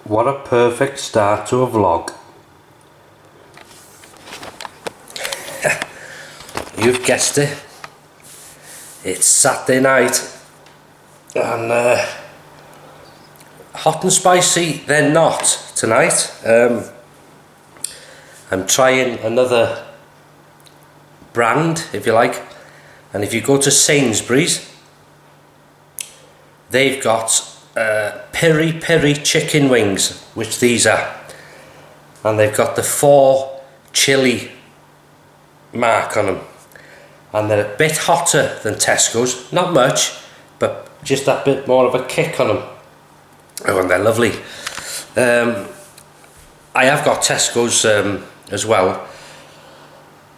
What a perfect start to a vlog. You've guessed it. It's Saturday night and hot and spicy they're not tonight. I'm trying another brand, if you like, and if you go to Sainsbury's, they've got peri peri chicken wings, which these are, and they've got the 4 chili mark on them, and they're a bit hotter than Tesco's, not much, but just that bit more of a kick on them. Oh, and they're lovely. I have got Tesco's as well,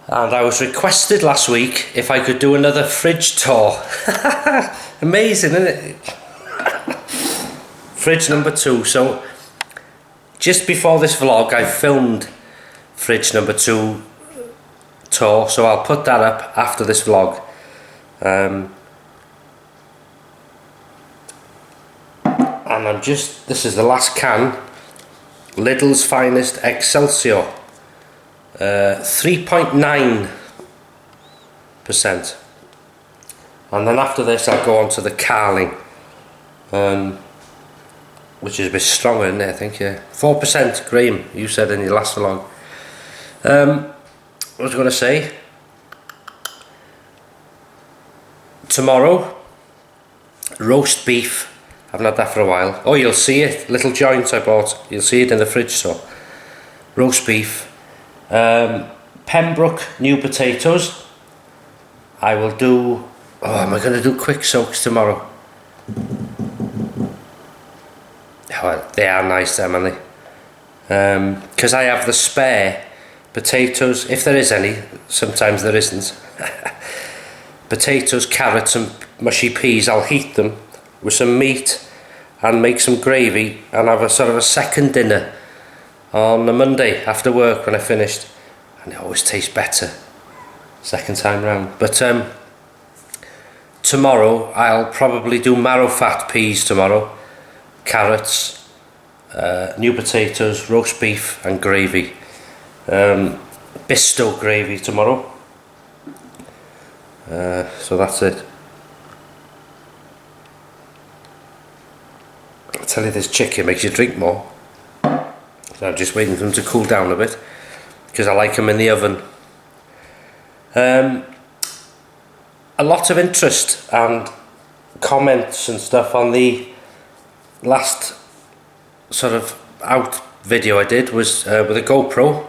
and I was requested last week if I could do another fridge tour. Amazing, isn't it? Fridge number 2. So just before this vlog I filmed fridge number 2 tour, so I'll put that up after this vlog. And this is the last can, Lidl's Finest Excelsior, 3.9%. And then after this I'll go on to the Carling, which is a bit stronger, isn't it? I think, yeah. 4%, Graham, you said in your last vlog. What was I going to say? Tomorrow, roast beef. I haven't had that for a while. Oh, you'll see it. Little joint I bought. You'll see it in the fridge store. Roast beef. Pembroke new potatoes. I will do... Oh, am I going to do quick soaks tomorrow? Oh, they are nice, them, aren't they? Because I have the spare potatoes, if there is any. Sometimes there isn't. Potatoes, carrots and mushy peas. I'll heat them with some meat and make some gravy and have a sort of a second dinner on a Monday after work when I finished, and it always tastes better second time round. But tomorrow I'll probably do marrow fat peas tomorrow, carrots, new potatoes, roast beef and gravy. Bisto gravy tomorrow. So that's it. I tell you, this chicken makes you drink more. So I'm just waiting for them to cool down a bit because I like them in the oven. A lot of interest and comments and stuff on the last sort of out video I did was with a GoPro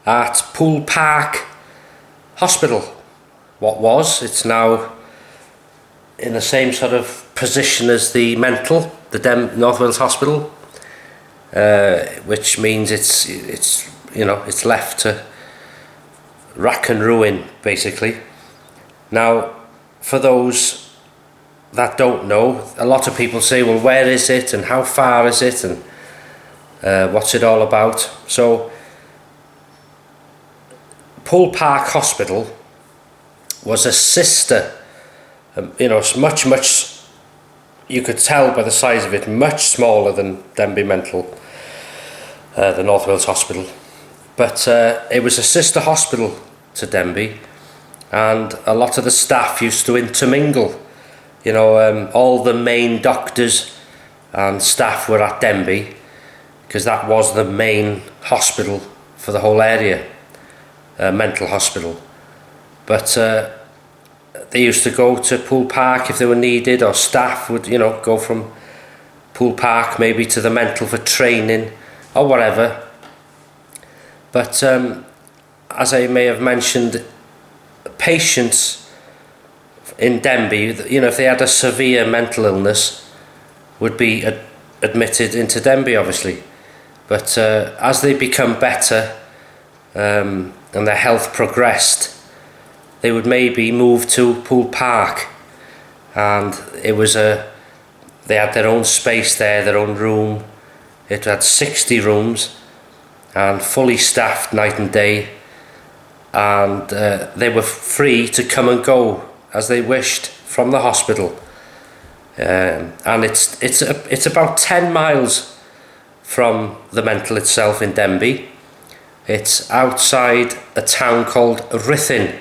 at Poole Park Hospital. It's now in the same sort of position as the North Wales Hospital, which means it's it's left to rack and ruin basically. Now, for those that don't know, a lot of people say, well, where is it and how far is it and what's it all about? So Poole Park Hospital was a sister, much, you could tell by the size of it, much smaller than Denbigh Mental, the North Wales Hospital, but it was a sister hospital to Denbigh, and a lot of the staff used to intermingle. All the main doctors and staff were at Denbigh because that was the main hospital for the whole area, mental hospital. But they used to go to Poole Park if they were needed, or staff would, go from Poole Park maybe to the mental for training or whatever. But as I may have mentioned, patients in Denbigh, if they had a severe mental illness, would be admitted into Denbigh, obviously. But as they become better and their health progressed, they would maybe move to Poole Park, and they had their own space there, their own room. It had 60 rooms and fully staffed night and day, and they were free to come and go as they wished from the hospital. and it's about 10 miles from the Mental itself in Denbigh. It's outside a town called Ruthin,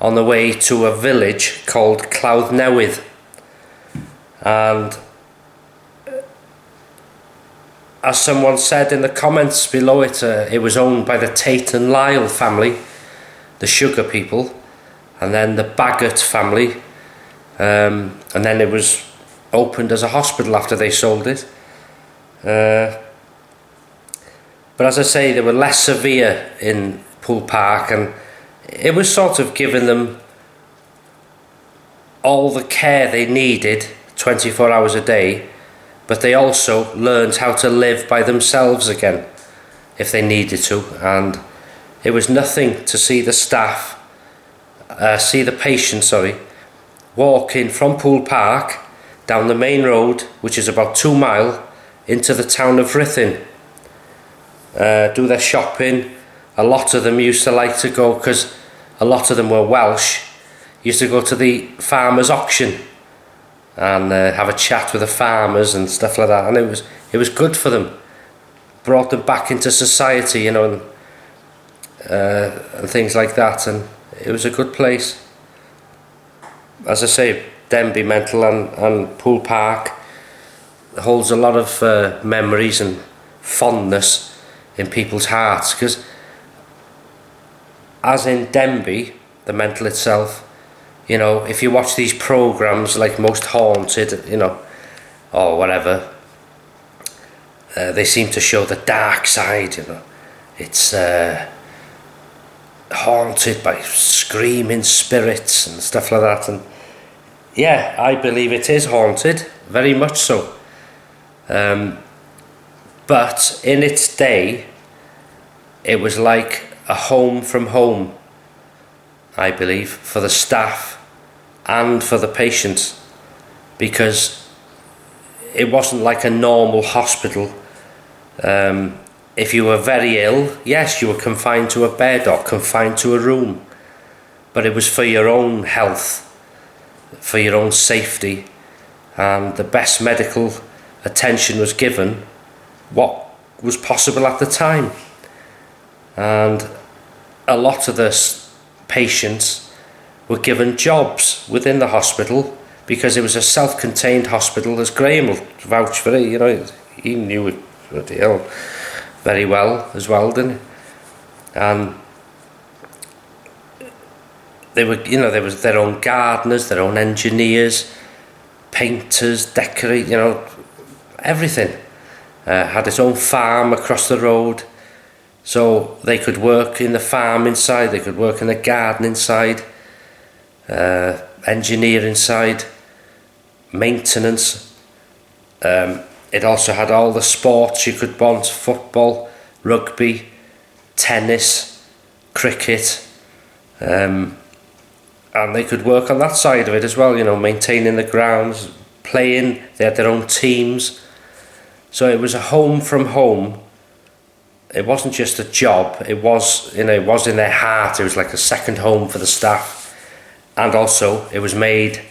on the way to a village called Cloudnewydd. And as someone said in the comments below it was owned by the Tate and Lyle family, the sugar people, and then the Baggett family, and then it was opened as a hospital after they sold it. But as I say, they were less severe in Poole Park, and it was sort of giving them all the care they needed 24 hours a day, but they also learned how to live by themselves again if they needed to. And it was nothing to see the patients walk in from Poole Park down the main road, which is about 2 miles, into the town of Ruthin, do their shopping. A lot of them used to like to go, because a lot of them were Welsh, used to go to the farmers' auction and have a chat with the farmers and stuff like that, and it was good for them, brought them back into society, and things like that, and it was a good place. As I say, Denbigh Mental and Poole Park holds a lot of memories and fondness in people's hearts, because as in Denbigh, the Mental itself, if you watch these programs like Most Haunted, or whatever, they seem to show the dark side. It's haunted by screaming spirits and stuff like that, and yeah, I believe it is haunted, very much so. But in its day, it was like a home from home, I believe, for the staff and for the patients, because it wasn't like a normal hospital. If you were very ill, yes, you were confined to a bed or confined to a room, but it was for your own health, for your own safety, and the best medical attention was given what was possible at the time. And a lot of the patients were given jobs within the hospital, because it was a self-contained hospital, as Graham will vouch for it. He knew it very well as well, didn't he? And there was their own gardeners, their own engineers, painters, decorate, everything. Had its own farm across the road, so they could work in the farm inside, they could work in the garden inside, engineer inside, maintenance. It also had all the sports you could want: football, rugby, tennis, cricket, and they could work on that side of it as well, maintaining the grounds, playing. They had their own teams. So it was a home from home. It wasn't just a job, it was in their heart. It was like a second home for the staff, and also it was made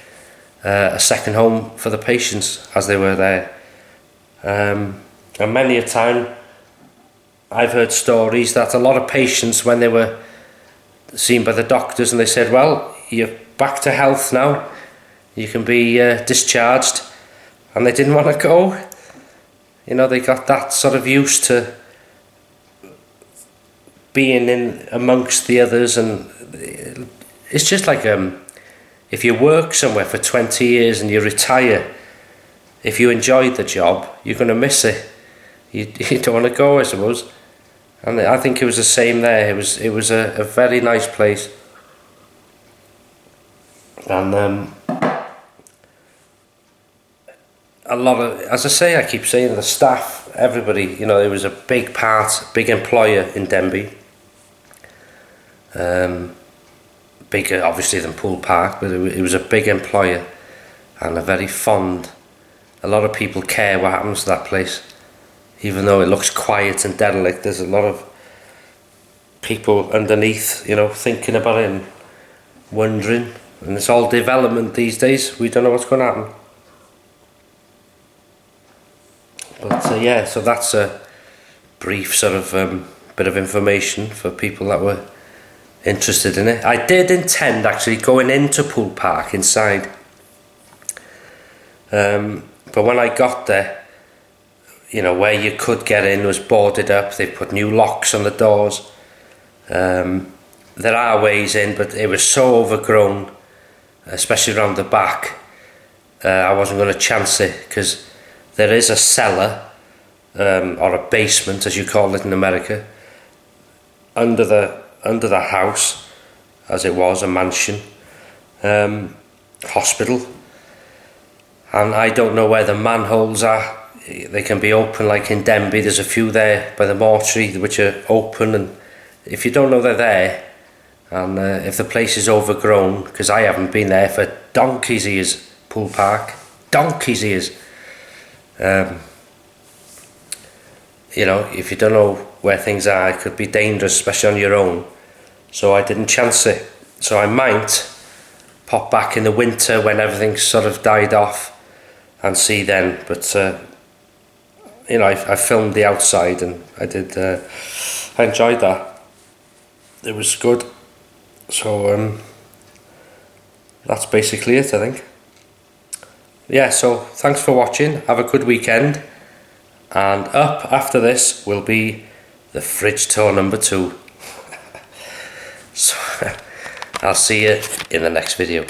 a second home for the patients as they were there. And many a time I've heard stories that a lot of patients, when they were seen by the doctors and they said, well, you're back to health now, you can be discharged, and they didn't want to go. They got that sort of used to being in amongst the others, and it's just like if you work somewhere for 20 years and you retire, if you enjoyed the job, you're going to miss it. You don't want to go, I suppose. And I think it was the same there. It was a very nice place. And a lot of, as I say, I keep saying, the staff, everybody, it was a big big employer in Denbigh. Bigger obviously than Poole Park, but it was a big employer, and a very fond. A lot of people care what happens to that place, even though it looks quiet and derelict. There's a lot of people underneath, thinking about it and wondering. And it's all development these days. We don't know what's going to happen. But yeah, so that's a brief sort of bit of information for people that were interested in it. I did intend actually going into Poole Park inside, but when I got there, you know, where you could get in was boarded up. They put new locks on the doors. There are ways in, but it was so overgrown, especially around the back. I wasn't going to chance it, because there is a cellar, or a basement as you call it in America, under the house, as it was a mansion, hospital, and I don't know where the manholes are. They can be open, like in Denby. There's a few there by the mortuary which are open, and if you don't know they're there, and if the place is overgrown, because I haven't been there for donkey's years, Poole Park, donkey's years. You know, if you don't know where things are, it could be dangerous, especially on your own. So I didn't chance it. So I might pop back in the winter when everything's sort of died off and see then. But you know, I filmed the outside, and I enjoyed that. It was good. So that's basically it, I think. Yeah, so thanks for watching. Have a good weekend. And up after this will be the fridge tour number 2. So I'll see you in the next video.